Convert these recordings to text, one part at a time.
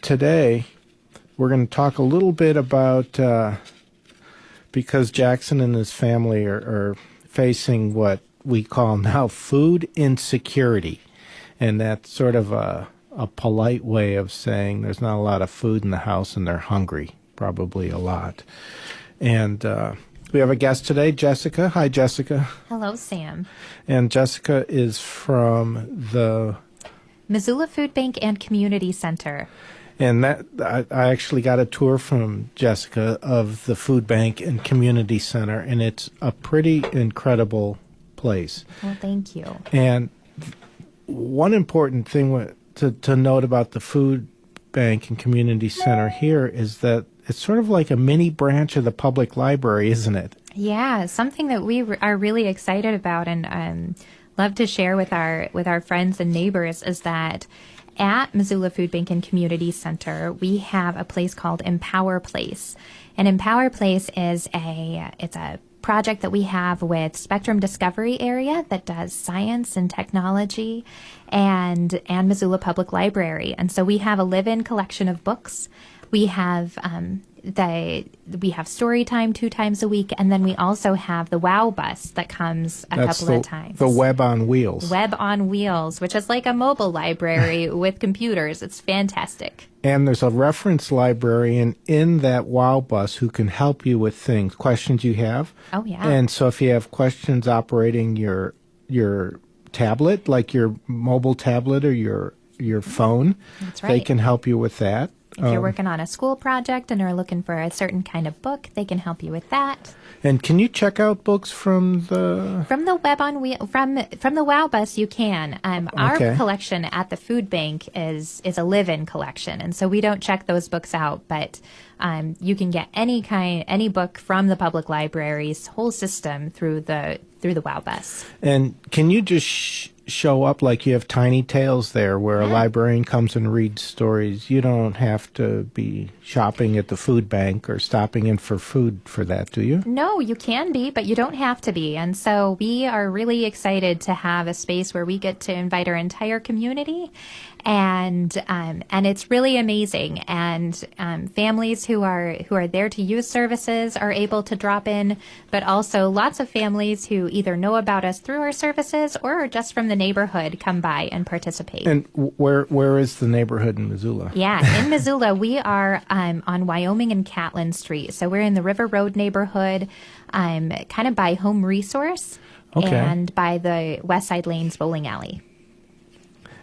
today we're going to talk a little bit about, because Jackson and his family are facing what we call now food insecurity. And that's sort of a polite way of saying there's not a lot of food in the house and they're hungry, probably a lot. And we have a guest today, Jessica. Hi, Jessica. Hello, Sam. And Jessica is from the Missoula Food Bank and Community Center. And that I actually got a tour from Jessica of the food bank and community center, and it's a pretty incredible place. Well, thank you. And one important thing to note about the food bank and community center here is that it's sort of like a mini branch of the public library, isn't it? Yeah, something that we are really excited about and love to share with our friends and neighbors is that at Missoula Food Bank and Community Center, we have a place called Empower Place. And Empower Place is it's a project that we have with Spectrum Discovery Area that does science and technology and Missoula Public Library. And so we have a live-in collection of books. We have we have story time 2 times a week, and then we also have the WOW bus that comes a couple of times. The Web on Wheels. Web on Wheels, which is like a mobile library with computers. It's fantastic. And there's a reference librarian in that WOW bus who can help you with questions you have. Oh, yeah. And so if you have questions operating your tablet, like your mobile tablet or your phone, That's right. they can help you with that. If you're working on a school project and are looking for a certain kind of book, they can help you with that. And can you check out books from the Web on Wheel from the WOW bus? You can. Our collection at the food bank is a live-in collection, and so we don't check those books out. But you can get any book from the public library's whole system through the WOW bus. And can you just show up like you have Tiny Tales there where a librarian comes and reads stories? You don't have to be shopping at the food bank or stopping in for food for that, do you? No, you can be, but you don't have to be. And so we are really excited to have a space where we get to invite our entire community, and it's really amazing. And families who are there to use services are able to drop in, but also lots of families who either know about us through our services or are just from the neighborhood come by and participate. And where is the neighborhood in Missoula? Yeah, in Missoula, we are on Wyoming and Catlin Street. So we're in the River Road neighborhood, kind of by Home Resource and by the West Side Lanes bowling alley.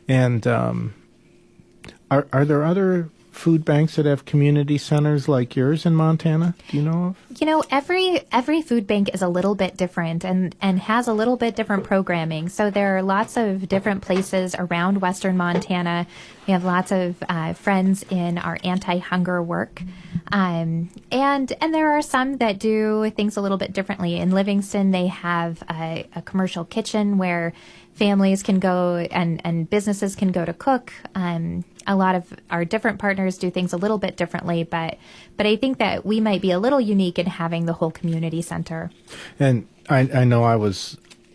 And are there other food banks that have community centers like yours in Montana? Do you know of? You know, every food bank is a little bit different and has a little bit different programming. So there are lots of different places around western Montana. We have lots of friends in our anti-hunger work. And there are some that do things a little bit differently. In Livingston, they have a commercial kitchen where families can go and businesses can go to cook. A lot of our different partners do things a little bit differently, but I think that we might be a little unique in having the whole community center. And I know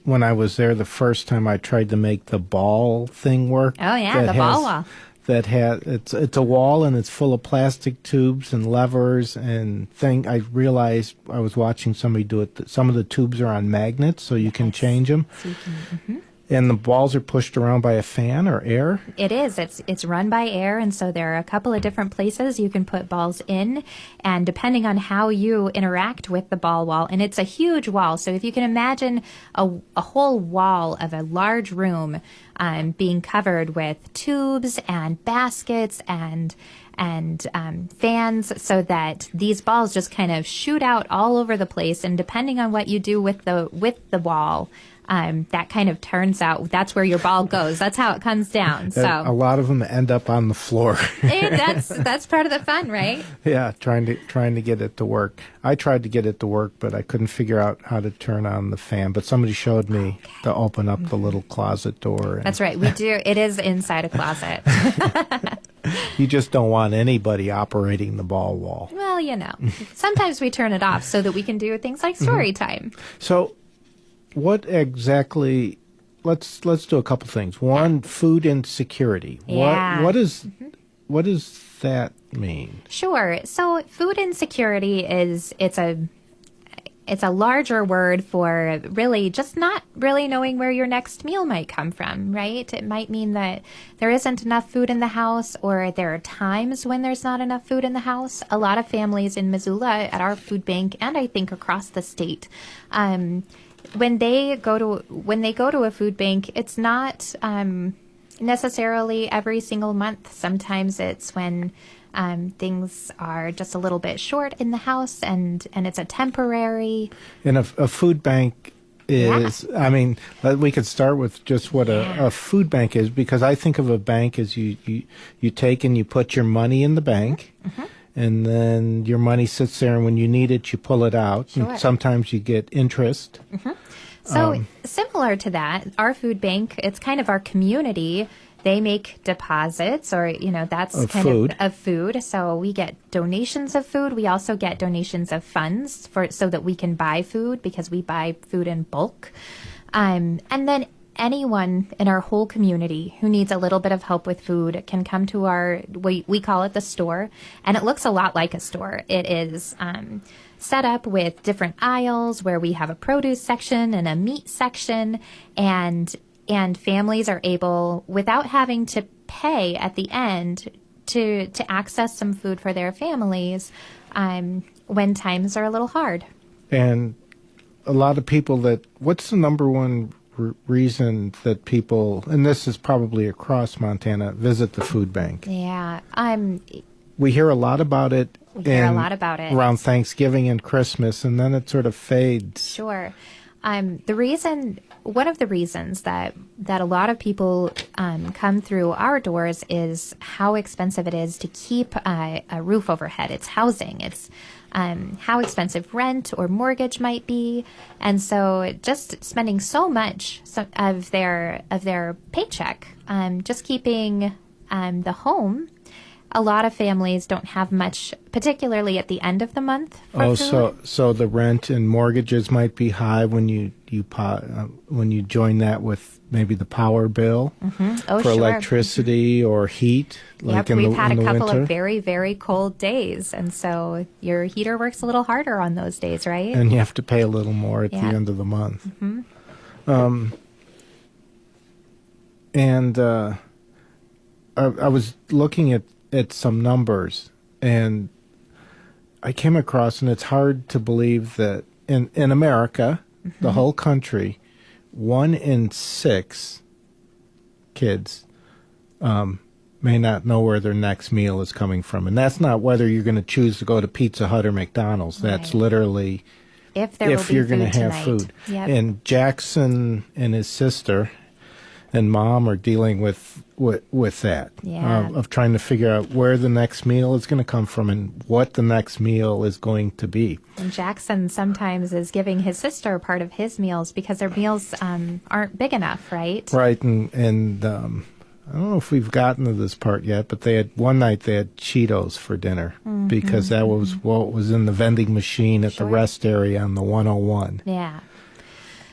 when I was there the first time, I tried to make the ball thing work. Oh yeah, the ball wall. It's a wall and it's full of plastic tubes and levers and I realized I was watching somebody do it. Some of the tubes are on magnets, so you can change them. So you can, And the balls are pushed around by a fan or air? It is. It's run by air, and so there are a couple of different places you can put balls in, and depending on how you interact with the ball wall, and it's a huge wall, so if you can imagine a whole wall of a large room being covered with tubes and baskets and fans, so that these balls just kind of shoot out all over the place, and depending on what you do with the wall, that kind of turns out, that's where your ball goes. That's how it comes down. So a lot of them end up on the floor. That's part of the fun, right? Yeah, trying to get it to work. I tried to get it to work, but I couldn't figure out how to turn on the fan. But somebody showed me to open up the little closet door. That's right. We do. It is inside a closet. You just don't want anybody operating the ball wall. Well, sometimes we turn it off so that we can do things like story time. So what exactly, let's do a couple things. One, food insecurity. Yeah. What is that mean? Sure. So food insecurity it's a larger word for really just not really knowing where your next meal might come from, right? It might mean that there isn't enough food in the house, or there are times when there's not enough food in the house. A lot of families in Missoula at our food bank, and I think across the state, when they go to a food bank, it's not necessarily every single month. Sometimes it's when things are just a little bit short in the house, and it's a temporary. And a food bank is, Yeah. I mean, we could start with just what a food bank is, because I think of a bank as you take and you put your money in the bank, and then your money sits there, and when you need it, you pull it out. Sure. And sometimes you get interest. So similar to that, our food bank, it's kind of our community. They make deposits, or, that's Of kind food. of food. So we get donations of food. We also get donations of funds so that we can buy food, because we buy food in bulk. And then anyone in our whole community who needs a little bit of help with food can come to we call it the store, and it looks a lot like a store. It is set up with different aisles where we have a produce section and a meat section, and families are able, without having to pay at the end, to access some food for their families when times are a little hard. And a lot of people what's the number one reason that people, and this is probably across Montana, visit the food bank? Yeah. We hear a lot about it. We hear a lot about it. Around Thanksgiving and Christmas, and then it sort of fades. Sure. One of the reasons that a lot of people come through our doors is how expensive it is to keep a roof overhead. It's housing. It's how expensive rent or mortgage might be, and so just spending so much of their paycheck just keeping the home. A lot of families don't have much, particularly at the end of the month, for food. So the rent and mortgages might be high when you join that with maybe the power bill Oh, for sure. electricity or heat. Yep, we've had a couple winter. of very, very cold days, and so your heater works a little harder on those days, right? And you have to pay a little more at the Yeah. end of the month. I was looking at some numbers, and I came across, and it's hard to believe that in America, the whole country, 1 in 6 kids may not know where their next meal is coming from. And that's not whether you're going to choose to go to Pizza Hut or McDonald's. That's Right. literally If there will be you're going food to have tonight. food. Yep. And Jackson and his sister and mom are dealing with that, Yeah. of trying to figure out where the next meal is going to come from and what the next meal is going to be. And Jackson sometimes is giving his sister part of his meals because their meals aren't big enough, right? Right, and I don't know if we've gotten to this part yet, but one night they had Cheetos for dinner because that was what was in the vending machine at the rest area on the 101. Yeah.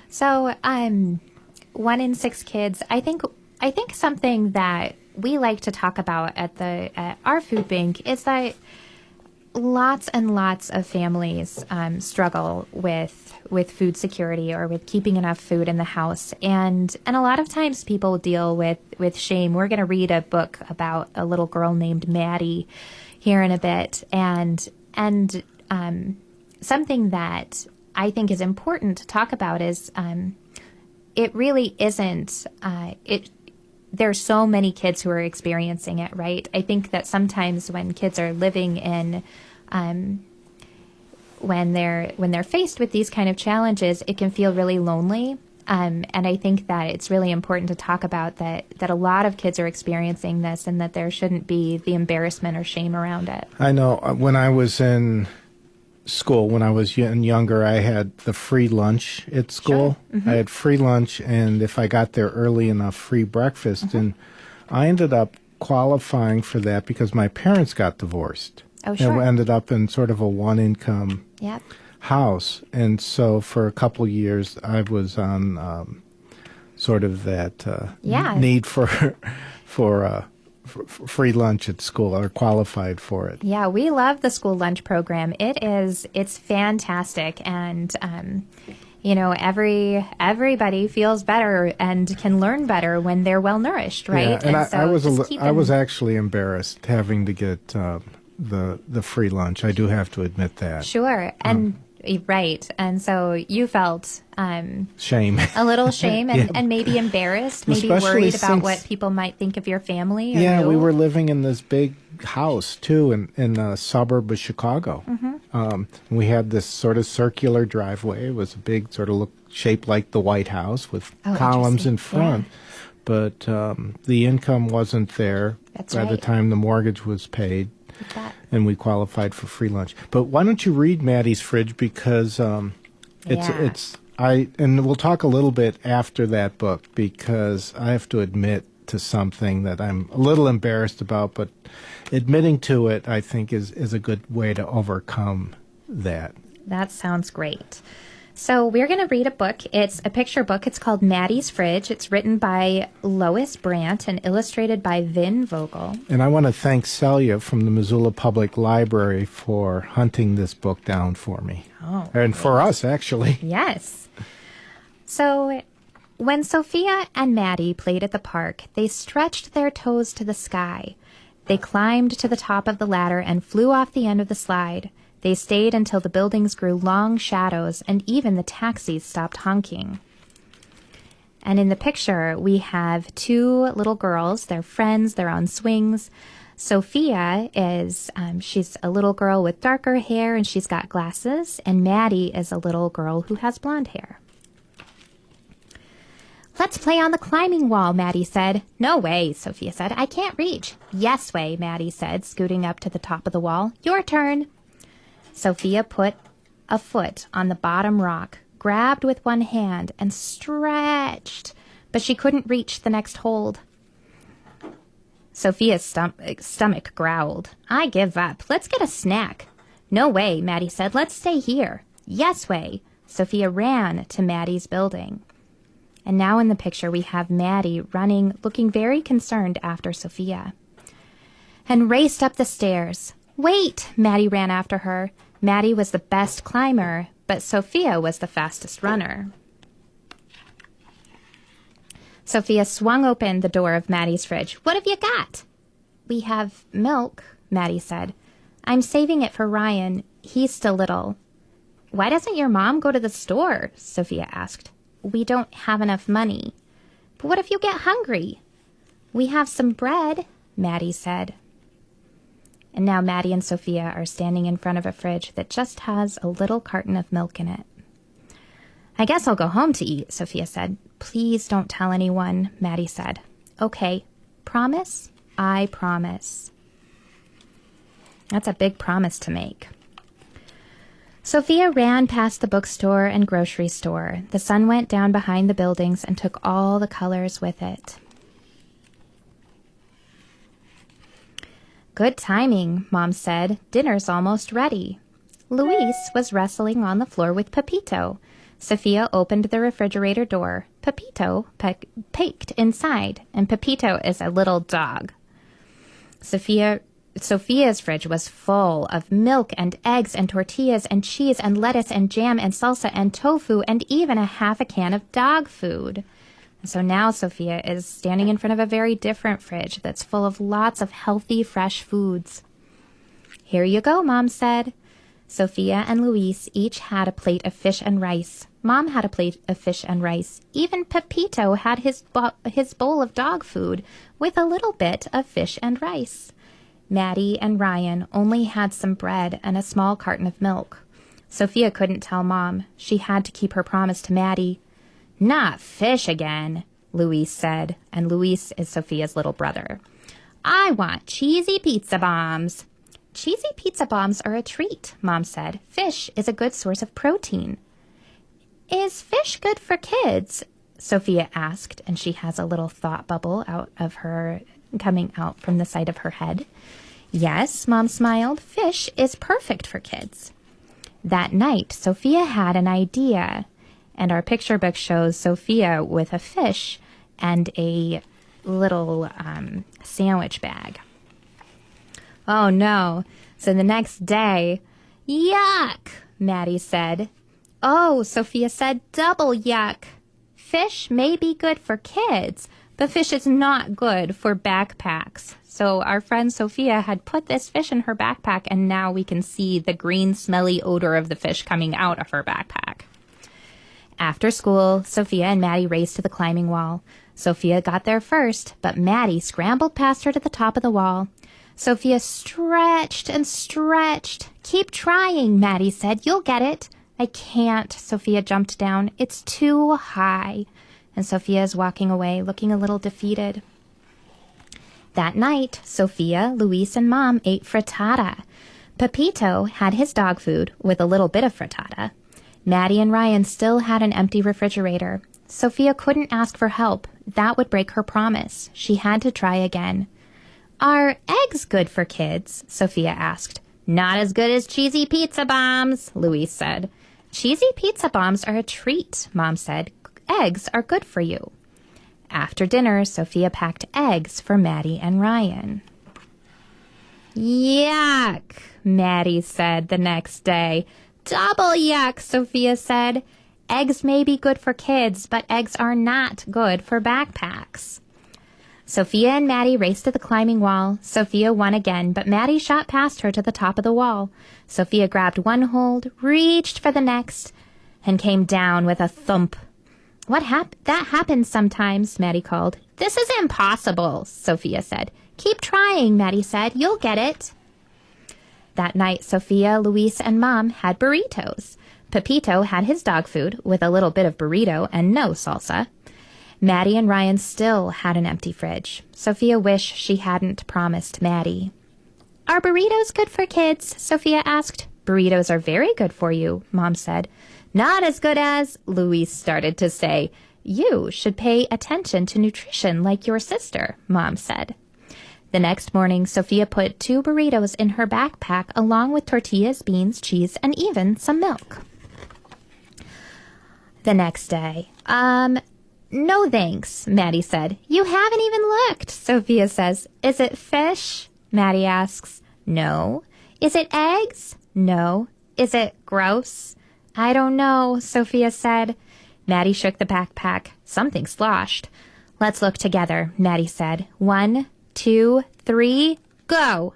So, 1 in 6 kids. I think something that we like to talk about at our food bank is that lots and lots of families struggle with food security or with keeping enough food in the house, and a lot of times people deal with shame. We're going to read a book about a little girl named Maddie here in a bit, and something that I think is important to talk about is it really isn't there's so many kids who are experiencing it, right? I think that sometimes when kids are living in when they're faced with these kind of challenges, it can feel really lonely. And I think that it's really important to talk about that a lot of kids are experiencing this, and that there shouldn't be the embarrassment or shame around it. I know when I was in school, when I was younger, I had the free lunch at school. Sure. I had free lunch, and if I got there early enough, free breakfast. And I ended up qualifying for that because my parents got divorced. Oh, sure. And we ended up in sort of a one-income Yep. house. And so for a couple years, I was on sort of that Yeah. need for free lunch at school or qualified for it. Yeah, we love the school lunch program. It's fantastic. And, everybody feels better and can learn better when they're well nourished, right? Yeah, and so I just was actually embarrassed having to get the free lunch. I do have to admit that. Sure. And right. And so you felt Shame. a little shame and, Yeah. and maybe embarrassed, maybe Especially worried about since- what people might think of your family. Or Yeah, you. we were living in this big house too, in a suburb of Chicago. We had this sort of circular driveway. It was a big sort of shaped like the White House with columns interesting. in front. Yeah. But the income wasn't there That's by the right. time the mortgage was paid, That- and we qualified for free lunch. But why don't you read Maddie's Fridge, because and we'll talk a little bit after that book, because I have to admit to something that I'm a little embarrassed about, but admitting to it, I think, is a good way to overcome that. That sounds great. So we're going to read a book. It's a picture book. It's called Maddie's Fridge. It's written by Lois Brandt and illustrated by Vin Vogel. And I want to thank Celia from the Missoula Public Library for hunting this book down for me. Oh, and for us, actually. Yes. So when Sophia and Maddie played at the park, they stretched their toes to the sky. They climbed to the top of the ladder and flew off the end of the slide. They stayed until the buildings grew long shadows and even the taxis stopped honking. And in the picture, we have two little girls. They're friends. They're on swings. Sophia is, she's a little girl with darker hair and she's got glasses. And Maddie is a little girl who has blonde hair. Let's play on the climbing wall, Maddie said. No way, Sophia said. I can't reach. Yes way, Maddie said, scooting up to the top of the wall. Your turn. Sophia put a foot on the bottom rock, grabbed with one hand, and stretched, but she couldn't reach the next hold. Sophia's stomach growled. I give up. Let's get a snack. No way, Maddie said. Let's stay here. Yes way. Sophia ran to Maddie's building. And now in the picture we have Maddie running, looking very concerned after Sophia. And raced up the stairs. Wait, Maddie ran after her. Maddie was the best climber, but Sophia was the fastest runner. Sophia swung open the door of Maddie's fridge. What have you got? We have milk, Maddie said. I'm saving it for Ryan. He's still little. Why doesn't your mom go to the store? Sophia asked. We don't have enough money. But what if you get hungry? We have some bread, Maddie said. And now Maddie and Sophia are standing in front of a fridge that just has a little carton of milk in it. I guess I'll go home to eat, Sophia said. Please don't tell anyone, Maddie said. Okay, promise? I promise. That's a big promise to make. Sophia ran past the bookstore and grocery store. The sun went down behind the buildings and took all the colors with it. Good timing, Mom said. Dinner's almost ready. Luis was wrestling on the floor with Pepito. Sophia opened the refrigerator door. Pepito peeked inside, and Pepito is a little dog. Sophia's fridge was full of milk and eggs and tortillas and cheese and lettuce and jam and salsa and tofu and even half a can of dog food. So now Sophia is standing in front of a very different fridge that's full of lots of healthy, fresh foods. Here you go, Mom said. Sophia and Luis each had a plate of fish and rice. Mom had a plate of fish and rice. Even Pepito had his bowl of dog food with a little bit of fish and rice. Maddie and Ryan only had some bread and a small carton of milk. Sophia couldn't tell Mom. She had to keep her promise to Maddie. Not fish again, Luis said, and Luis is Sophia's little brother. I want cheesy pizza bombs. Cheesy pizza bombs are a treat, Mom said. Fish is a good source of protein. Is fish good for kids? Sophia asked, and she has a little thought bubble coming out from the side of her head. Yes, Mom smiled. Fish is perfect for kids. That night, Sophia had an idea. And our picture book shows Sophia with a fish and a little sandwich bag. Oh, no. So the next day, yuck, Maddie said. Oh, Sophia said, double yuck. Fish may be good for kids, but fish is not good for backpacks. So our friend Sophia had put this fish in her backpack, and now we can see the green, smelly odor of the fish coming out of her backpack. After school, Sophia and Maddie raced to the climbing wall. Sophia got there first, but Maddie scrambled past her to the top of the wall. Sophia stretched and stretched. Keep trying, Maddie said. You'll get it. I can't, Sophia jumped down. It's too high. And Sophia is walking away, looking a little defeated. That night, Sophia, Luis, and Mom ate frittata. Pepito had his dog food with a little bit of frittata. Maddie and Ryan still had an empty refrigerator. Sophia couldn't ask for help. That would break her promise. She had to try again. Are eggs good for kids? Sophia asked. Not as good as cheesy pizza bombs, Luis said. Cheesy pizza bombs are a treat, Mom said. Eggs are good for you. After dinner, Sophia packed eggs for Maddie and Ryan. Yuck, Maddie said the next day. Double yuck, Sophia said. Eggs may be good for kids, but eggs are not good for backpacks. Sophia and Maddie raced to the climbing wall. Sophia won again, but Maddie shot past her to the top of the wall. Sophia grabbed one hold, reached for the next, and came down with a thump. That happens sometimes, Maddie called. This is impossible, Sophia said. Keep trying, Maddie said. You'll get it. That night, Sophia, Luis, and Mom had burritos. Pepito had his dog food with a little bit of burrito and no salsa. Maddie and Ryan still had an empty fridge. Sophia wished she hadn't promised Maddie. Are burritos good for kids? Sophia asked. Burritos are very good for you, Mom said. Not as good as, Luis started to say. You should pay attention to nutrition like your sister, Mom said. The next morning, Sophia put 2 burritos in her backpack along with tortillas, beans, cheese, and even some milk. The next day, no thanks, Maddie said. You haven't even looked, Sophia says. Is it fish? Maddie asks. No. Is it eggs? No. Is it gross? I don't know, Sophia said. Maddie shook the backpack. Something sloshed. Let's look together, Maddie said. 1, 2, 3, go!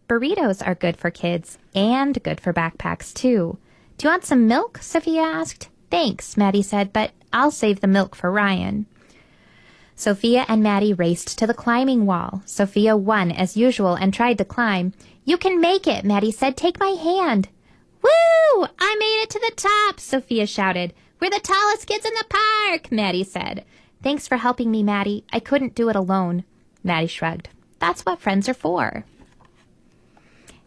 Burritos are good for kids and good for backpacks, too. Do you want some milk? Sophia asked. Thanks, Maddie said, but I'll save the milk for Ryan. Sophia and Maddie raced to the climbing wall. Sophia won as usual and tried to climb. You can make it, Maddie said. Take my hand. Woo! I made it to the top, Sophia shouted. We're the tallest kids in the park, Maddie said. Thanks for helping me, Maddie. I couldn't do it alone. Maddie shrugged. That's what friends are for.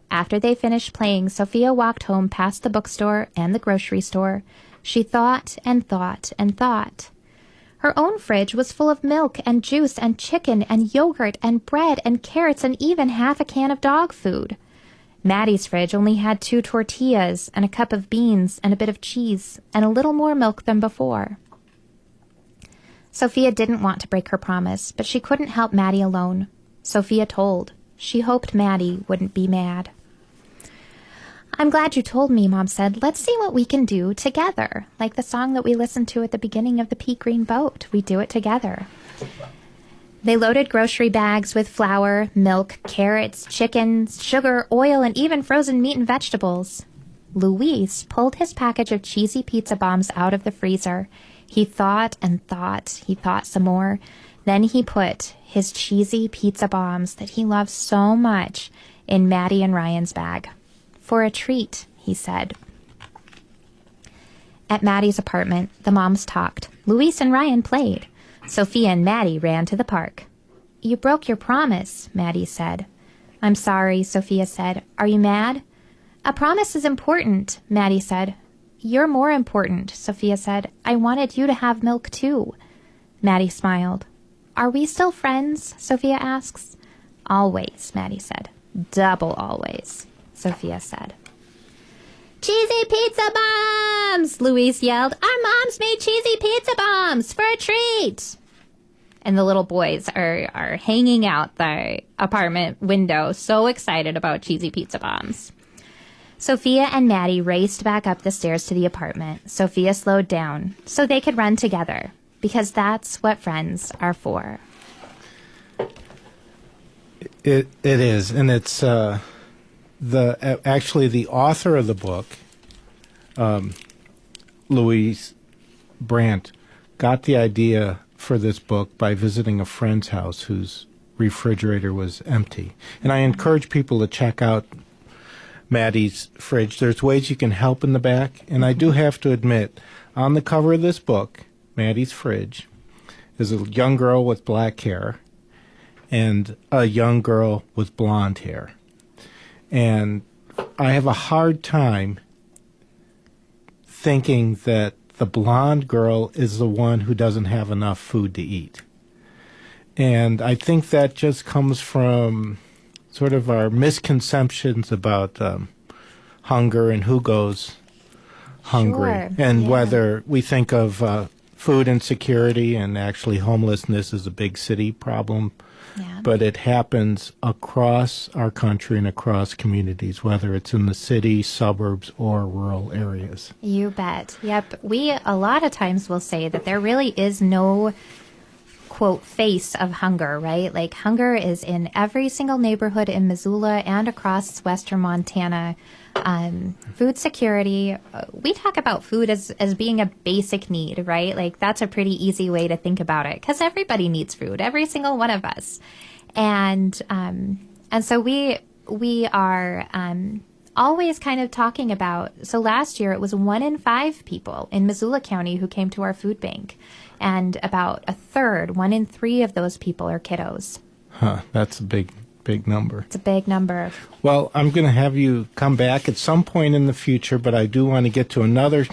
After they finished playing, Sophia walked home past the bookstore and the grocery store. She thought and thought and thought. Her own fridge was full of milk and juice and chicken and yogurt and bread and carrots and even half a can of dog food. Maddie's fridge only had 2 tortillas and a cup of beans and a bit of cheese and a little more milk than before. Sophia didn't want to break her promise, but she couldn't help Maddie alone. Sophia told. She hoped Maddie wouldn't be mad. I'm glad you told me, Mom said. Let's see what we can do together. Like the song that we listened to at the beginning of the Pea Green Boat. We do it together. They loaded grocery bags with flour, milk, carrots, chicken, sugar, oil, and even frozen meat and vegetables. Luis pulled his package of cheesy pizza bombs out of the freezer. He thought and thought. He thought some more. Then he put his cheesy pizza bombs that he loves so much in Maddie and Ryan's bag. For a treat, he said. At Maddie's apartment, the moms talked. Luis and Ryan played. Sophia and Maddie ran to the park. You broke your promise, Maddie said. I'm sorry, Sophia said. Are you mad? A promise is important, Maddie said. You're more important, Sophia said. I wanted you to have milk too. Maddie smiled. Are we still friends? Sophia asks. Always, Maddie said. Double always, Sophia said. Cheesy pizza bombs! Luis yelled. Our moms made cheesy pizza bombs for a treat! and the little boys are hanging out the apartment window, so excited about cheesy pizza bombs. Sophia and Maddie raced back up the stairs to the apartment. Sophia slowed down so they could run together, because that's what friends are for. It is, and it's actually the author of the book, Louise Brandt, got the idea for this book by visiting a friend's house whose refrigerator was empty. And I encourage people to check out Maddie's fridge. There's ways you can help in the back, and I do have to admit, on the cover of this book, Maddie's fridge, is a young girl with black hair and a young girl with blonde hair. And I have a hard time thinking that the blonde girl is the one who doesn't have enough food to eat. And I think that just comes from sort of our misconceptions about hunger and who goes hungry. Sure, And yeah. whether we think of food insecurity, and actually homelessness is a big city problem. Yeah. But it happens across our country and across communities, whether it's in the city, suburbs, or rural areas. You bet. Yep. We a lot of times will say that there really is no, quote, face of hunger, right? Like, hunger is in every single neighborhood in Missoula and across western Montana. Food security, we talk about food as being a basic need, right? Like, that's a pretty easy way to think about it, because everybody needs food, every single one of us. And so we are always kind of talking about, so last year it was 1 in 5 people in Missoula County who came to our food bank. And about a third, 1 in 3 of those people are kiddos. Huh, that's a big number. It's a big number. Well, I'm going to have you come back at some point in the future, but I do want to get to another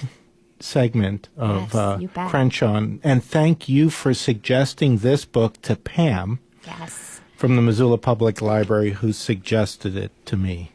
segment of Yes, you bet. Crenshaw. And thank you for suggesting this book to Pam Yes. from the Missoula Public Library, who suggested it to me.